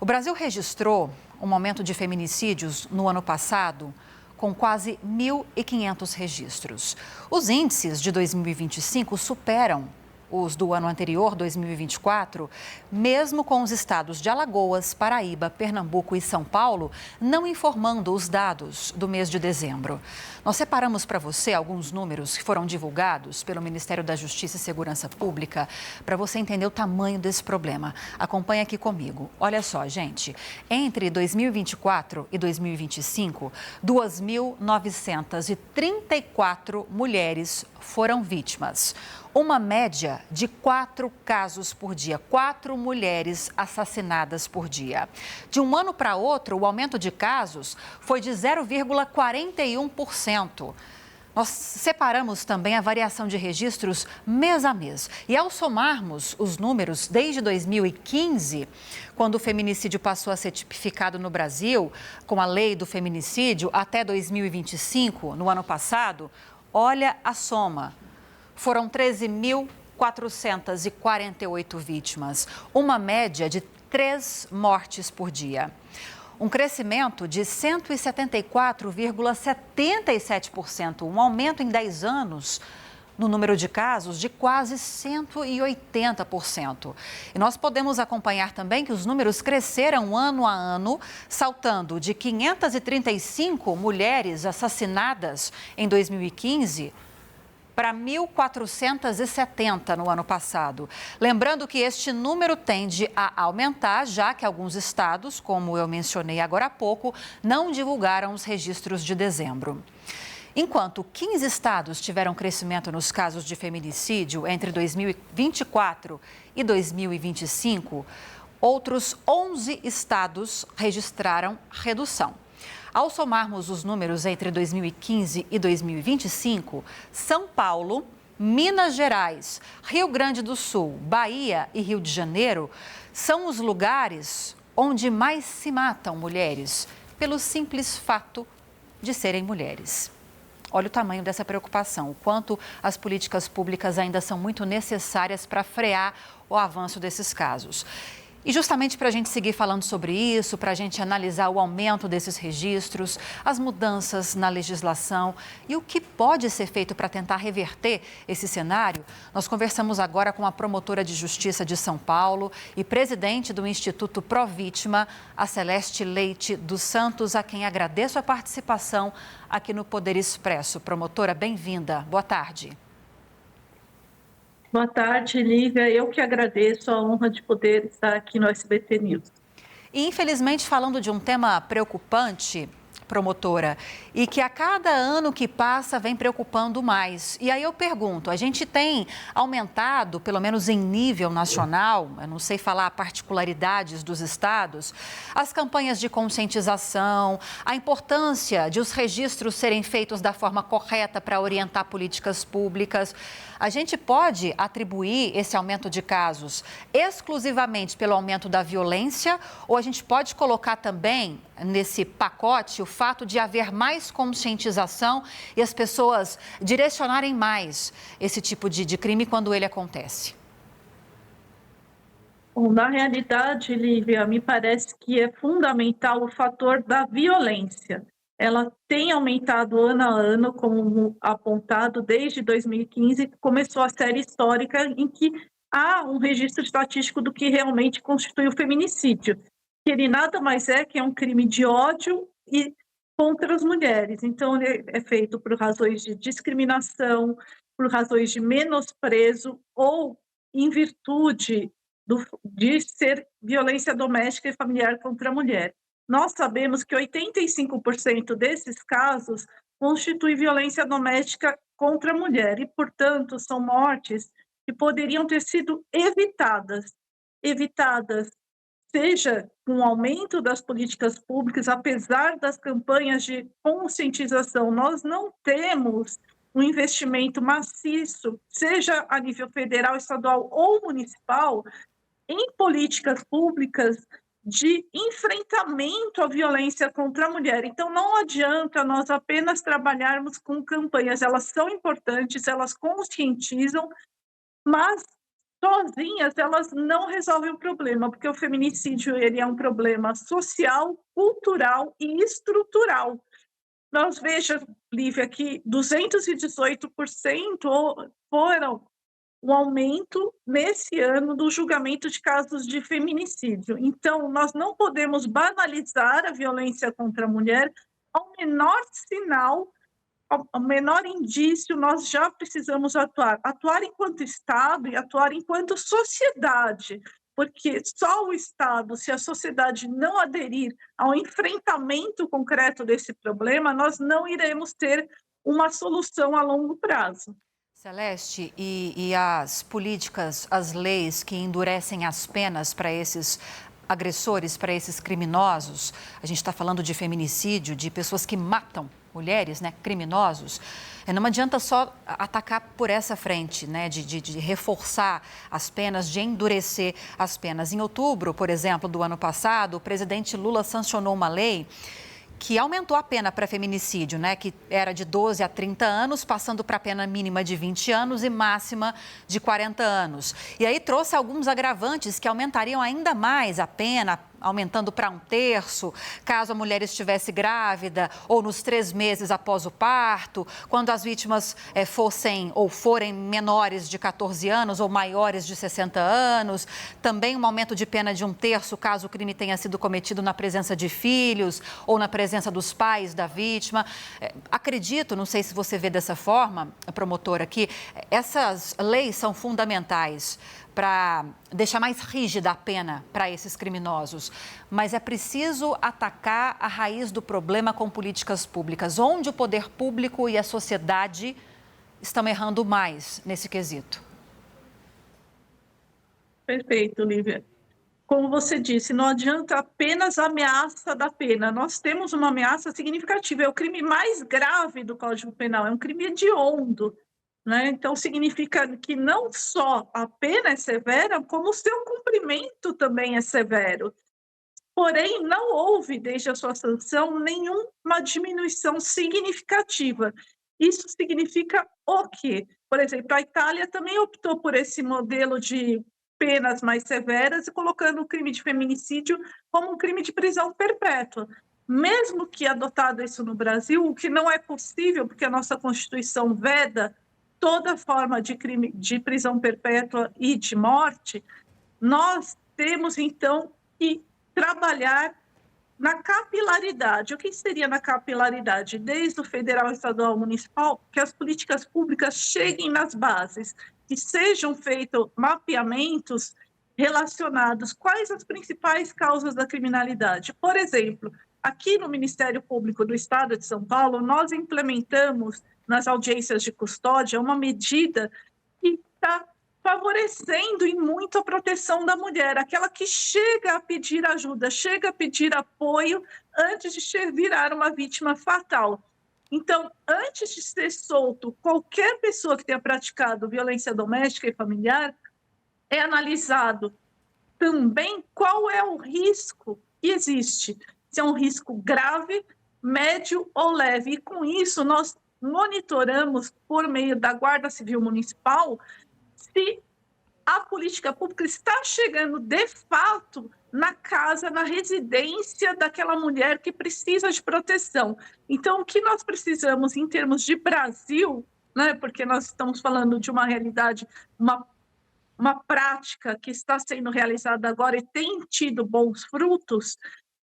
Brasil registrou um aumento de feminicídios no ano passado com quase 1.500 registros. Os índices de 2025 superam os do ano anterior, 2024, mesmo com os estados de Alagoas, Paraíba, Pernambuco e São Paulo não informando os dados do mês de dezembro. Nós separamos para você alguns números que foram divulgados pelo Ministério da Justiça e Segurança Pública para você entender o tamanho desse problema. Acompanhe aqui comigo. Olha só, gente, entre 2024 e 2025, 2.934 mulheres foram vítimas. Uma média de 4 casos por dia, 4 mulheres assassinadas por dia. De um ano para outro, o aumento de casos foi de 0,41%. Nós separamos também a variação de registros mês a mês. E ao somarmos os números desde 2015, quando o feminicídio passou a ser tipificado no Brasil, com a lei do feminicídio, até 2025, no ano passado, olha a soma. Foram 13.448 vítimas, uma média de 3 mortes por dia. Um crescimento de 174,77%, um aumento em 10 anos no número de casos de quase 180%. E nós podemos acompanhar também que os números cresceram ano a ano, saltando de 535 mulheres assassinadas em 2015 para 1.470 no ano passado. Lembrando que este número tende a aumentar, já que alguns estados, como eu mencionei agora há pouco, não divulgaram os registros de dezembro. Enquanto 15 estados tiveram crescimento nos casos de feminicídio entre 2024 e 2025, outros 11 estados registraram redução. Ao somarmos os números entre 2015 e 2025, São Paulo, Minas Gerais, Rio Grande do Sul, Bahia e Rio de Janeiro são os lugares onde mais se matam mulheres, pelo simples fato de serem mulheres. Olha o tamanho dessa preocupação, o quanto as políticas públicas ainda são muito necessárias para frear o avanço desses casos. E justamente para a gente seguir falando sobre isso, para a gente analisar o aumento desses registros, as mudanças na legislação e o que pode ser feito para tentar reverter esse cenário, nós conversamos agora com a promotora de Justiça de São Paulo e presidente do Instituto Provítima, a Celeste Leite dos Santos, a quem agradeço a participação aqui no Poder Expresso. Promotora, bem-vinda. Boa tarde. Boa tarde, Lívia. Eu que agradeço a honra de poder estar aqui no SBT News. E, infelizmente, falando de um tema preocupante, promotora, e que a cada ano que passa vem preocupando mais. E aí eu pergunto, a gente tem aumentado, pelo menos em nível nacional, eu não sei falar particularidades dos estados, as campanhas de conscientização, a importância de os registros serem feitos da forma correta para orientar políticas públicas. A gente pode atribuir esse aumento de casos exclusivamente pelo aumento da violência ou a gente pode colocar também nesse pacote o fato de haver mais conscientização e as pessoas direcionarem mais esse tipo de crime quando ele acontece? Bom, na realidade, Lívia, me parece que é fundamental o fator da violência. Ela tem aumentado ano a ano, como apontado desde 2015, que começou a série histórica em que há um registro estatístico do que realmente constitui o feminicídio, que ele nada mais é que um crime de ódio e contra as mulheres. Então, ele é feito por razões de discriminação, por razões de menosprezo ou em virtude de ser violência doméstica e familiar contra a mulher. Nós sabemos que 85% desses casos constitui violência doméstica contra a mulher e, portanto, são mortes que poderiam ter sido evitadas seja com o aumento das políticas públicas, apesar das campanhas de conscientização. Nós não temos um investimento maciço, seja a nível federal, estadual ou municipal, em políticas públicas de enfrentamento à violência contra a mulher. Então, não adianta nós apenas trabalharmos com campanhas, elas são importantes, elas conscientizam, mas sozinhas elas não resolvem o problema, porque o feminicídio ele é um problema social, cultural e estrutural. Nós veja, Lívia, que 218% foram o aumento nesse ano do julgamento de casos de feminicídio. Então, nós não podemos banalizar a violência contra a mulher. Ao menor sinal, ao menor indício, nós já precisamos atuar enquanto Estado e atuar enquanto sociedade, porque só o Estado, se a sociedade não aderir ao enfrentamento concreto desse problema, nós não iremos ter uma solução a longo prazo. Celeste, e as políticas, as leis que endurecem as penas para esses agressores, para esses criminosos, a gente está falando de feminicídio, de pessoas que matam mulheres, né, criminosos, não adianta só atacar por essa frente, né, de reforçar as penas, de endurecer as penas. Em outubro, por exemplo, do ano passado, o presidente Lula sancionou uma lei que aumentou a pena para feminicídio, né, que era de 12 a 30 anos, passando para a pena mínima de 20 anos e máxima de 40 anos. E aí trouxe alguns agravantes que aumentariam ainda mais a pena, aumentando para 1/3, caso a mulher estivesse grávida ou nos 3 meses após o parto, quando as vítimas fossem ou forem menores de 14 anos ou maiores de 60 anos. Também um aumento de pena de 1/3, caso o crime tenha sido cometido na presença de filhos ou na presença dos pais da vítima. Acredito, não sei se você vê dessa forma, promotora, que essas leis são fundamentais para deixar mais rígida a pena para esses criminosos. Mas é preciso atacar a raiz do problema com políticas públicas, onde o poder público e a sociedade estão errando mais nesse quesito. Perfeito, Lívia. Como você disse, não adianta apenas a ameaça da pena. Nós temos uma ameaça significativa. É o crime mais grave do Código Penal, é um crime hediondo, né? Então, significa que não só a pena é severa, como o seu cumprimento também é severo. Porém, não houve, desde a sua sanção, nenhuma diminuição significativa. Isso significa o quê? Por exemplo, a Itália também optou por esse modelo de penas mais severas e colocando o crime de feminicídio como um crime de prisão perpétua. Mesmo que adotado isso no Brasil, o que não é possível, porque a nossa Constituição veda toda forma de crime de prisão perpétua e de morte, nós temos, então, que trabalhar na capilaridade. O que seria na capilaridade? Desde o federal, estadual, municipal, que as políticas públicas cheguem nas bases, que sejam feitos mapeamentos relacionados quais as principais causas da criminalidade. Por exemplo, aqui no Ministério Público do Estado de São Paulo, nós implementamos nas audiências de custódia uma medida que está favorecendo em muito a proteção da mulher, aquela que chega a pedir ajuda, chega a pedir apoio antes de virar uma vítima fatal. Então, antes de ser solto qualquer pessoa que tenha praticado violência doméstica e familiar, é analisado também qual é o risco que existe, se é um risco grave, médio ou leve. E com isso, nós monitoramos, por meio da Guarda Civil Municipal, se a política pública está chegando de fato na casa, na residência daquela mulher que precisa de proteção. Então, o que nós precisamos em termos de Brasil, né, porque nós estamos falando de uma realidade, uma prática que está sendo realizada agora e tem tido bons frutos,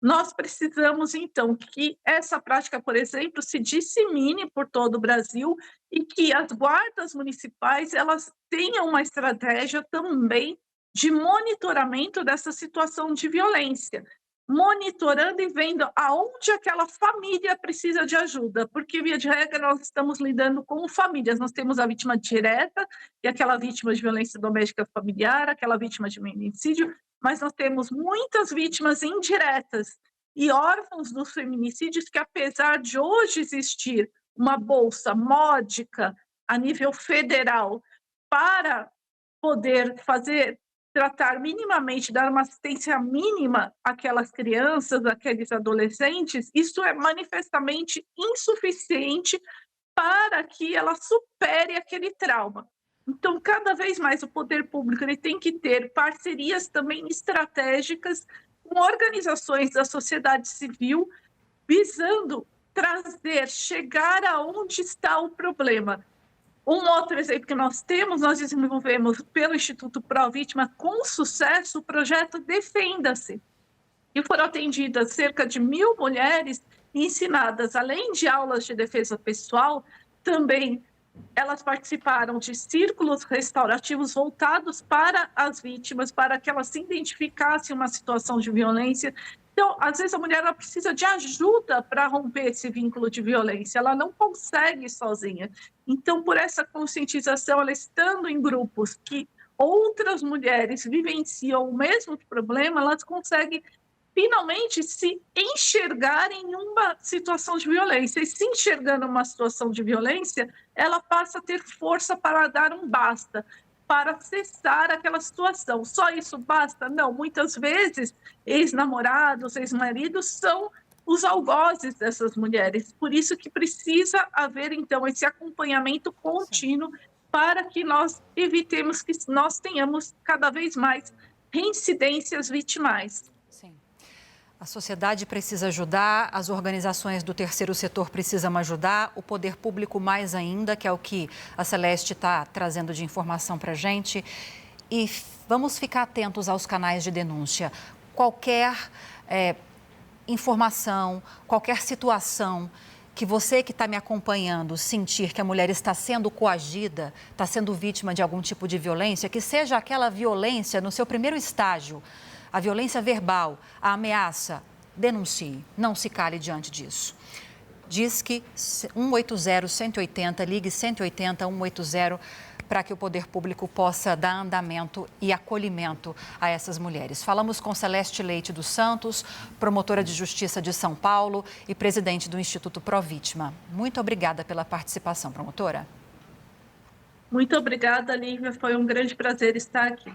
nós precisamos, então, que essa prática, por exemplo, se dissemine por todo o Brasil e que as guardas municipais elas tenham uma estratégia também de monitoramento dessa situação de violência, monitorando e vendo aonde aquela família precisa de ajuda, porque, via de regra, nós estamos lidando com famílias. Nós temos a vítima direta e aquela vítima de violência doméstica familiar, aquela vítima de feminicídio, mas nós temos muitas vítimas indiretas e órfãos dos feminicídios que, apesar de hoje existir uma bolsa módica a nível federal para poder tratar minimamente, dar uma assistência mínima àquelas crianças, àqueles adolescentes, isso é manifestamente insuficiente para que ela supere aquele trauma. Então, cada vez mais o poder público ele tem que ter parcerias também estratégicas com organizações da sociedade civil, visando trazer, chegar aonde está o problema. Um outro exemplo que nós temos, nós desenvolvemos pelo Instituto Pró Vítima com sucesso o projeto Defenda-se, e foram atendidas cerca de 1.000 mulheres ensinadas, além de aulas de defesa pessoal, também elas participaram de círculos restaurativos voltados para as vítimas, para que elas se identificassem em uma situação de violência. Então, às vezes a mulher ela precisa de ajuda para romper esse vínculo de violência, ela não consegue sozinha. Então, por essa conscientização, ela estando em grupos que outras mulheres vivenciam o mesmo problema, elas conseguem finalmente se enxergar em uma situação de violência. E se enxergando uma situação de violência, ela passa a ter força para dar um basta, para cessar aquela situação. Só isso basta? Não. Muitas vezes, ex-namorados, ex-maridos são os algozes dessas mulheres. Por isso que precisa haver, então, esse acompanhamento contínuo para que nós evitemos que nós tenhamos cada vez mais reincidências vitimais. Sim. A sociedade precisa ajudar, as organizações do terceiro setor precisam ajudar, o poder público mais ainda, que é o que a Celeste está trazendo de informação para a gente. E vamos ficar atentos aos canais de denúncia. Qualquer informação, qualquer situação que você que está me acompanhando sentir que a mulher está sendo coagida, está sendo vítima de algum tipo de violência, que seja aquela violência no seu primeiro estágio, a violência verbal, a ameaça, denuncie, não se cale diante disso. Diz que 180-180, ligue 180, 180, para que o poder público possa dar andamento e acolhimento a essas mulheres. Falamos com Celeste Leite dos Santos, promotora de Justiça de São Paulo e presidente do Instituto Pró Vítima. Muito obrigada pela participação, promotora. Muito obrigada, Lívia. Foi um grande prazer estar aqui.